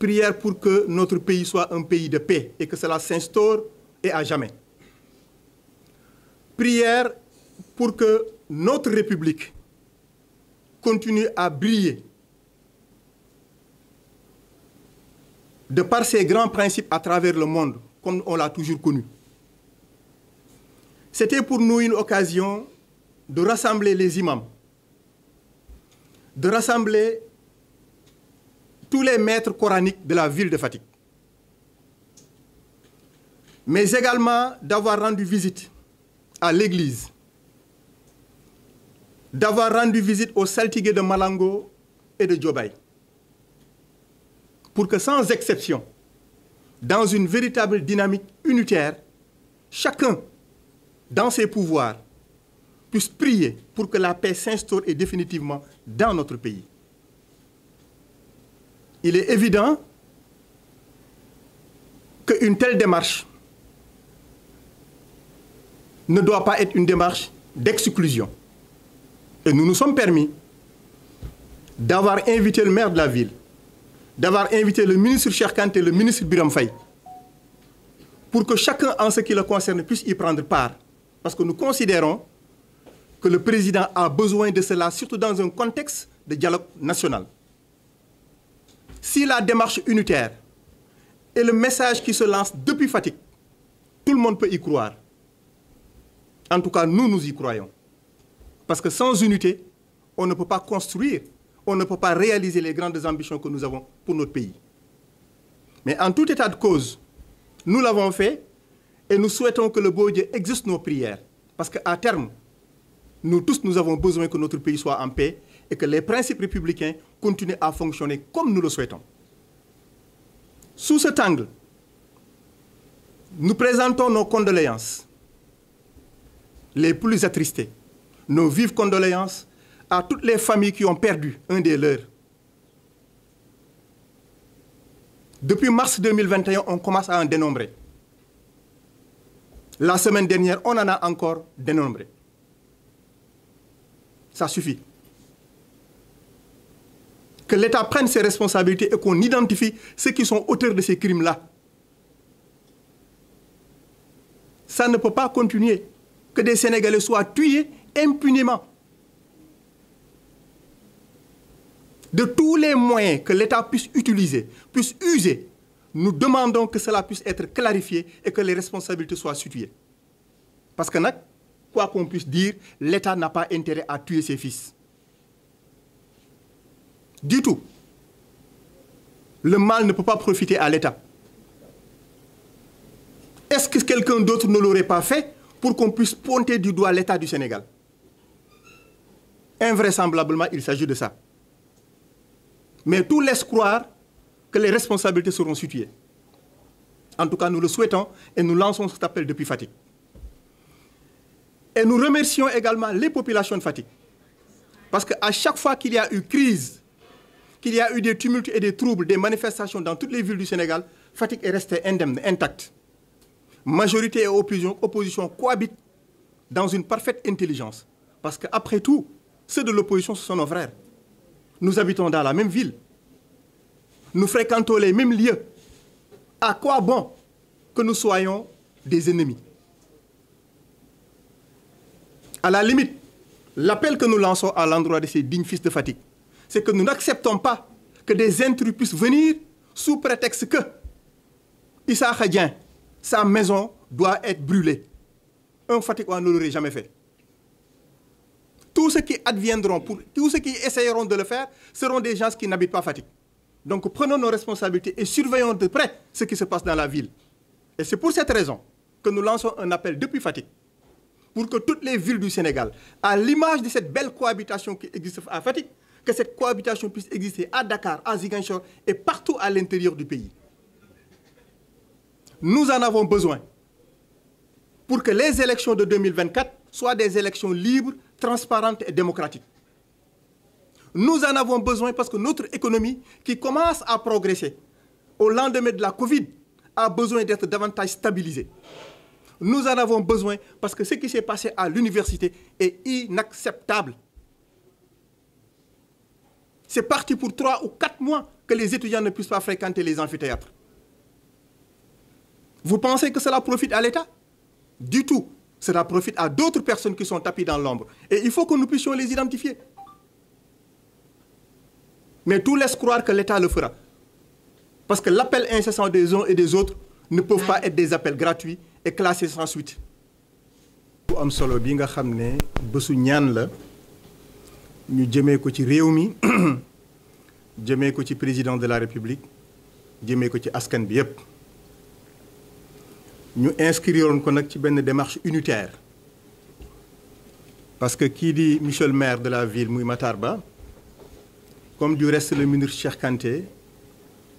Prière pour que notre pays soit un pays de paix et que cela s'instaure et à jamais. Prière pour que notre République continue à briller de par ses grands principes à travers le monde, comme on l'a toujours connu. C'était pour nous une occasion de rassembler les imams, de rassembler tous les maîtres coraniques de la ville de Fatick, mais également d'avoir rendu visite à l'église, d'avoir rendu visite aux saltigués de Malango et de Diobaye, pour que sans exception, dans une véritable dynamique unitaire, chacun, dans ses pouvoirs, puisse prier pour que la paix s'instaure et définitivement dans notre pays. Il est évident qu'une telle démarche ne doit pas être une démarche d'exclusion. Et nous nous sommes permis d'avoir invité le maire de la ville, d'avoir invité le ministre Cheikh Kanté et le ministre Biram Faye, pour que chacun, en ce qui le concerne, puisse y prendre part. Parce que nous considérons que le président a besoin de cela, surtout dans un contexte de dialogue national. Si la démarche unitaire est le message qui se lance depuis Fatick, tout le monde peut y croire. En tout cas, nous y croyons. Parce que sans unité, on ne peut pas construire, on ne peut pas réaliser les grandes ambitions que nous avons pour notre pays. Mais en tout état de cause, nous l'avons fait et nous souhaitons que le beau Dieu exauce nos prières. Parce qu'à terme, nous tous, nous avons besoin que notre pays soit en paix et que les principes républicains continuent à fonctionner comme nous le souhaitons. Sous cet angle, nous présentons nos condoléances les plus attristées, nos vives condoléances à toutes les familles qui ont perdu un des leurs. Depuis mars 2021, on commence à en dénombrer. La semaine dernière, on en a encore dénombré. Ça suffit. Que l'État prenne ses responsabilités et qu'on identifie ceux qui sont auteurs de ces crimes-là. Ça ne peut pas continuer. Que des Sénégalais soient tués impunément. De tous les moyens que l'État puisse utiliser, puisse user, nous demandons que cela puisse être clarifié et que les responsabilités soient situées. Parce que, quoi qu'on puisse dire, l'État n'a pas intérêt à tuer ses fils. Du tout. Le mal ne peut pas profiter à l'État. Est-ce que quelqu'un d'autre ne l'aurait pas fait pour qu'on puisse pointer du doigt l'État du Sénégal? Invraisemblablement, il s'agit de ça. Mais tout laisse croire que les responsabilités seront situées. En tout cas, nous le souhaitons et nous lançons cet appel depuis Fatick. Et nous remercions également les populations de Fatick. Parce qu'à chaque fois qu'il y a eu crise, qu'il y a eu des tumultes et des troubles, des manifestations dans toutes les villes du Sénégal, Fatick est resté indemne, intact. Majorité et opposition cohabitent dans une parfaite intelligence. Parce qu'après tout, ceux de l'opposition, ce sont nos frères. Nous habitons dans la même ville. Nous fréquentons les mêmes lieux. À quoi bon que nous soyons des ennemis? À la limite, l'appel que nous lançons à l'endroit de ces dignes fils de Fatick, c'est que nous n'acceptons pas que des intrus puissent venir sous prétexte que Issa Khadien, sa maison doit être brûlée. Un Fatickois ne l'aurait jamais fait. Tous ceux qui adviendront, tous ceux qui essayeront de le faire, seront des gens qui n'habitent pas Fatick. Donc prenons nos responsabilités et surveillons de près ce qui se passe dans la ville. Et c'est pour cette raison que nous lançons un appel depuis Fatick, pour que toutes les villes du Sénégal, à l'image de cette belle cohabitation qui existe à Fatick, que cette cohabitation puisse exister à Dakar, à Ziguinchor et partout à l'intérieur du pays. Nous en avons besoin pour que les élections de 2024 soient des élections libres, transparentes et démocratiques. Nous en avons besoin parce que notre économie, qui commence à progresser au lendemain de la Covid, a besoin d'être davantage stabilisée. Nous en avons besoin parce que ce qui s'est passé à l'université est inacceptable. C'est parti pour 3 ou 4 mois que les étudiants ne puissent pas fréquenter les amphithéâtres. Vous pensez que cela profite à l'État? Du tout. Cela profite à d'autres personnes qui sont tapis dans l'ombre. Et il faut que nous puissions les identifier. Mais tout laisse croire que l'État le fera. Parce que l'appel incessant des uns et des autres ne peuvent pas être des appels gratuits et classés sans suite. Bu am solo bi nga xam ne bésu ñaan la ñu jëmee ko ci réew mi jëmee ko ci président de la République jëmee ko ci askan bi yépp ñu inscriroon ko nag ci benn démarche unitaire parce que kii di monsieur le maire de la ville muy Matar Ba comme du reste le ministre Cheikh Kanté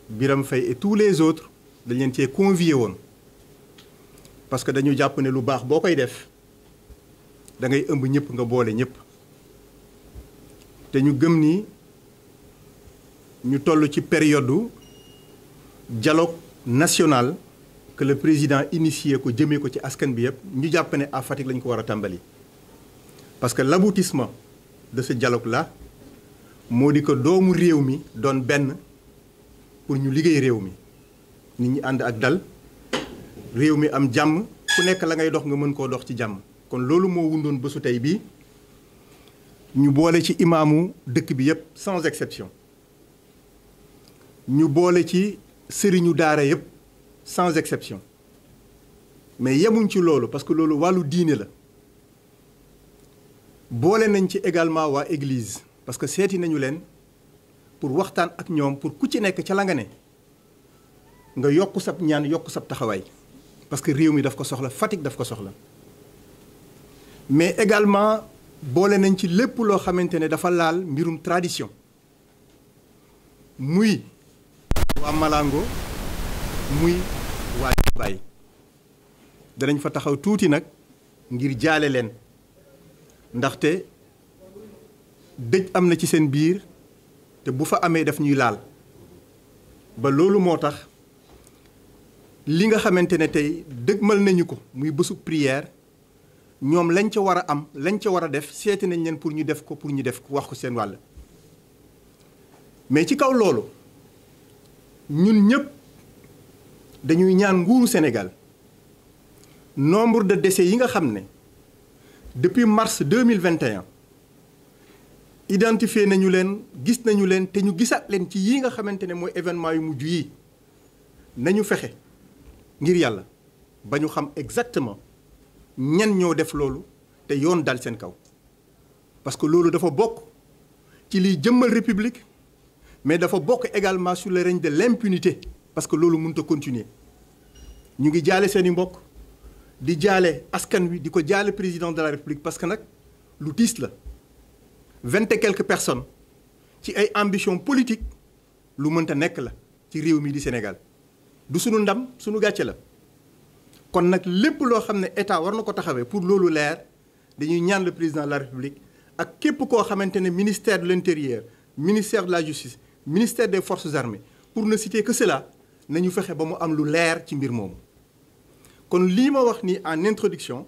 Birame Faye et tous les autres dañ leen cee convié woon parce que dañu jàpp ne lu baax boo koy def da ngay ëmb ñëpp nga boole ñëpp te ñu gëm ni ñu toll ci période dialogue national que le président initié ko jëmee ko ci askan bi yëpp ñu jàpp ne à Fatick lañ ko war a tàmbali parce que l'aboutissement de ce dialogue là moo di ko doomu réew mi doon benn pour ñu liggéey réew mi nit ñi ànd ak dal réew mi am jàmm ku nekk la ngay dox nga mën koo dox ci jàmm kon loolu moo wundoon bésu tey bii ñu boole ci imaamu dëkk bi yépp sans exception ñu boole ci sëriñu daara yépp sans exception mais yemuñ ci loolu parce que loolu wàllu diine la boole nañ ci également waa église parce que seeti nañu leen pour waxtaan ak ñoom pour ku ci nekk ca la nga ne nga yokk sab ñaan yokk sab taxawaay parce que réew mi daf ko soxla Fatick daf ko soxla mais également boole nañ ci lépp loo xamante ne dafa laal mbirum tradition muy waa Malango muy waa Baye danañ fa taxaw tuuti nag ngir jaale leen ndaxte dëj am na ci seen biir te bu fa amee daf ñuy laal ba loolu moo tax li nga xamante ne tey dëgmal nañu ko muy bésu prière ñoom lañ ca war a am lañ ca war a def seeti nañ leen pour ñu def ko wax ko seen wàll mais ci kaw loolu ñun ñëpp dañuy ñaan nguuru Sénégal nombre de décès yi nga xam ne depuis mars 2021 identifié nañu leen gis nañu leen te ñu gisaat leen ci yi nga xamante ne mooy événement yu mujj yi nañu fexe ngir yàlla ba ñu xam exactement ñan ñoo def loolu te yoon dal seen kaw parce que loolu dafa bokk ci liy jëmmal république mais dafa bokk également sur le règne de l'impunité parce que loolu mënut a continuer ñu ngi jaale seen i mbokk di jaale askan wi di ko jaale président de la république parce que nag lu tiis la 20 et quelques personnes ci ay ambition politique lu mënta nekk la ci réew mi di Sénégal du sunu ndam sunu gàcce la kon nag lépp loo xam ne état war na ko taxawee pour loolu leer dañuy ñaan le président de la république ak képp koo xamante ne ministère de l'intérieur ministère de la justice ministère des forces armées pour ne citer que cela nañu fexe ba mu am lu leer ci mbir moomu. kon lii ma wax ni en introduction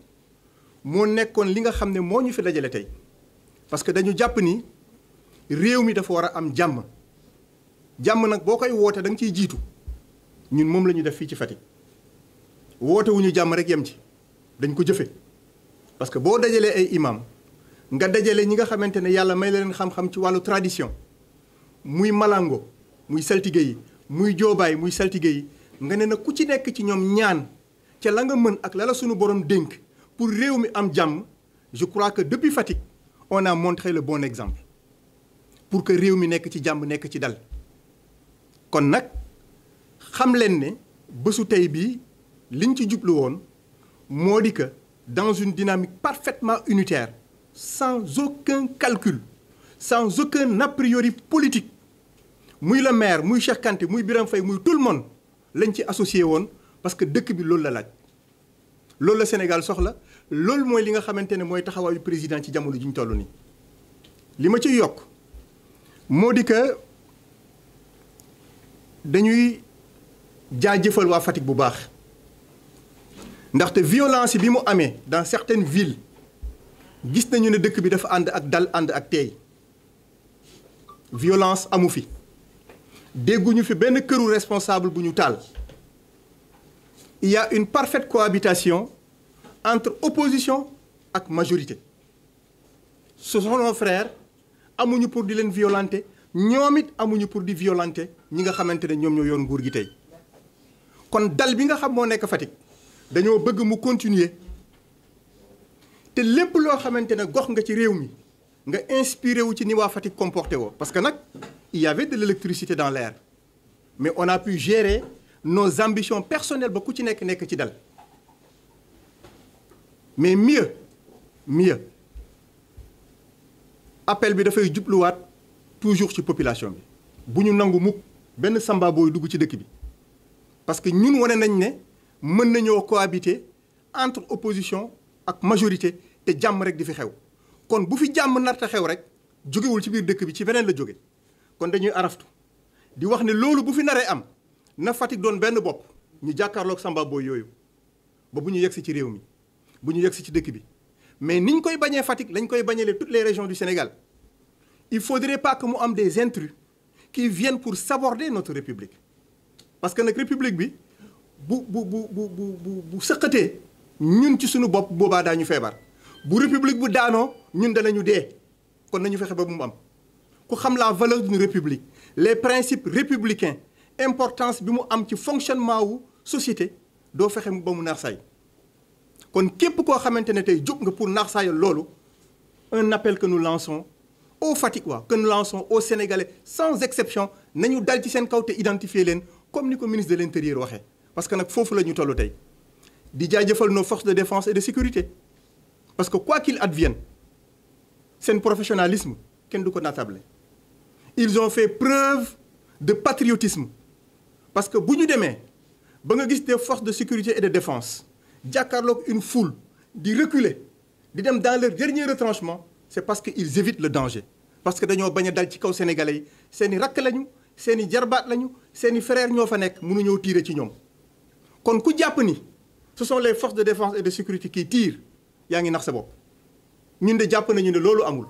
moo nekkoon li nga xam ne moo ñu fi dajale tey parce que dañu jàpp ni réew mi dafa war a am jàmm jàmm nag boo koy woote da nga ciy jiitu ñun moom la ñu def fii ci Fatick woote wu ñu jàmm rek yem ci dañ ko jëfe parce que boo dajalee ay imam nga dajale ñi nga xamante ne yàlla may la leen xam-xam ci wàllu tradition muy Malango muy saltige yi muy joobaay muy saltige yi nga ne na ku ci nekk ci ñoom ñaan ca la nga mën ak la la sunu borom dénk pour réew mi am jàmm je crois que depuis Fatick on a montré le bon exemple pour que réew mi nekk ci jàmm nekk ci dal kon nag xam leen ne bésu tey bii liñ ci jublu woon moo di que dans une dynamique parfaitement unitaire sans aucun calcul sans aucun a priori politique muy le maire muy Cheikh Kanté muy Birame Faye muy tout le monde lañ ci associé woon parce que dëkk bi loolu la laaj loolu la Sénégal soxla loolu mooy li nga xamante ne mooy taxawaayu président ci jamono ji ñu toll nii li ma ciy yokk moo di que dañuy jaajëfal waa Fatick bu baax ndaxte violence bi mu amee dans certaines villes gis nañu ne dëkk bi dafa ànd ak dal ànd ak teey violence amu fi dégguñu fi benn këru responsable bu ñu taal. Il y a une parfaite cohabitation entre opposition ak majorité. Ce sont nos frères amuñu pour di leen violenter ñoom it amuñu pour di violenter ñi nga xamante ne ñoom ñoo yor nguur gi tey. kon dal bi nga xam moo nekk Fatick dañoo bëgg mu continuer te lépp loo xamante ne gox nga ci réew mi nga inspiré wu ci ni waa Fatick comporté woo. parce que nag il y avait de l'électricité dans l'air mais on a pu gérer nos ambitions personnelles ba ku ci nekk ci dal mais mieux appel bi dafay jubluwaat toujours ci population bi bu ñu nangu mukk benn samba booy dugg ci dëkk bi parce que ñun wane nañ ne mën nañoo cohabiter entre opposition ak majorité te jàmm rek di fi xew kon bu fi jàmm narta xew rek jógewul ci biir dëkk bi ci beneen la jóge kon dañuy araftu di wax ne loolu bu fi naree am na Fatick doon benn bopp ñu jàkkaarloog samba booy yooyu ba bu ñu yegsi ci réew mi bu ñu yegsi ci dëkk bi mais niñ koy bañee Fatick lañ koy bañeele toutes les régions du Sénégal. Il faudrait pas que mu am des intrus qui viennent pour saborder notre république parce que nag république bi bu sëqatee ñun ci suñu bopp boobaa daañu feebar bu république bu daanoo ñun danañu dee kon nañu fexe ba mu am ku xam la valeur d'une république les principes républicains importance bi mu am ci fonctionnement wu société doo fexe ba mu naax saay kon képp koo xamante ne tey jóg nga pour naax saayal loolu un appel que nous lançons aux Fatickois que nous lançons aux Sénégalais sans exception nañu dal ci seen kaw te identifier leen comme ni ko ministre de l'Intérieur waxee parce que nag foofu la ñu toll tey di jaajëfal nos forces de défense et de sécurité parce que quoi qu'il advienne seen professionnalisme kenn du ko natable ils ont fait preuve de patriotisme parce que bu ñu demee ba nga gis des forces de sécurité et de défense jàkkaarloog une foule di reculer di dem dans leur dernier retranchement c'est parce que ils évitent le danger parce que dañoo bañ a dal ci kaw sénégalais yi seeni rakk lañu seeni jarbaat lañu seeni frères ñoo fa nekk mënuñoo tirer ci ñoom kon ku jàpp ni ce sont les forces de défense et de sécurité qui tirent yaa ngi nax sa bopp ñun de jàpp nañu ne loolu amul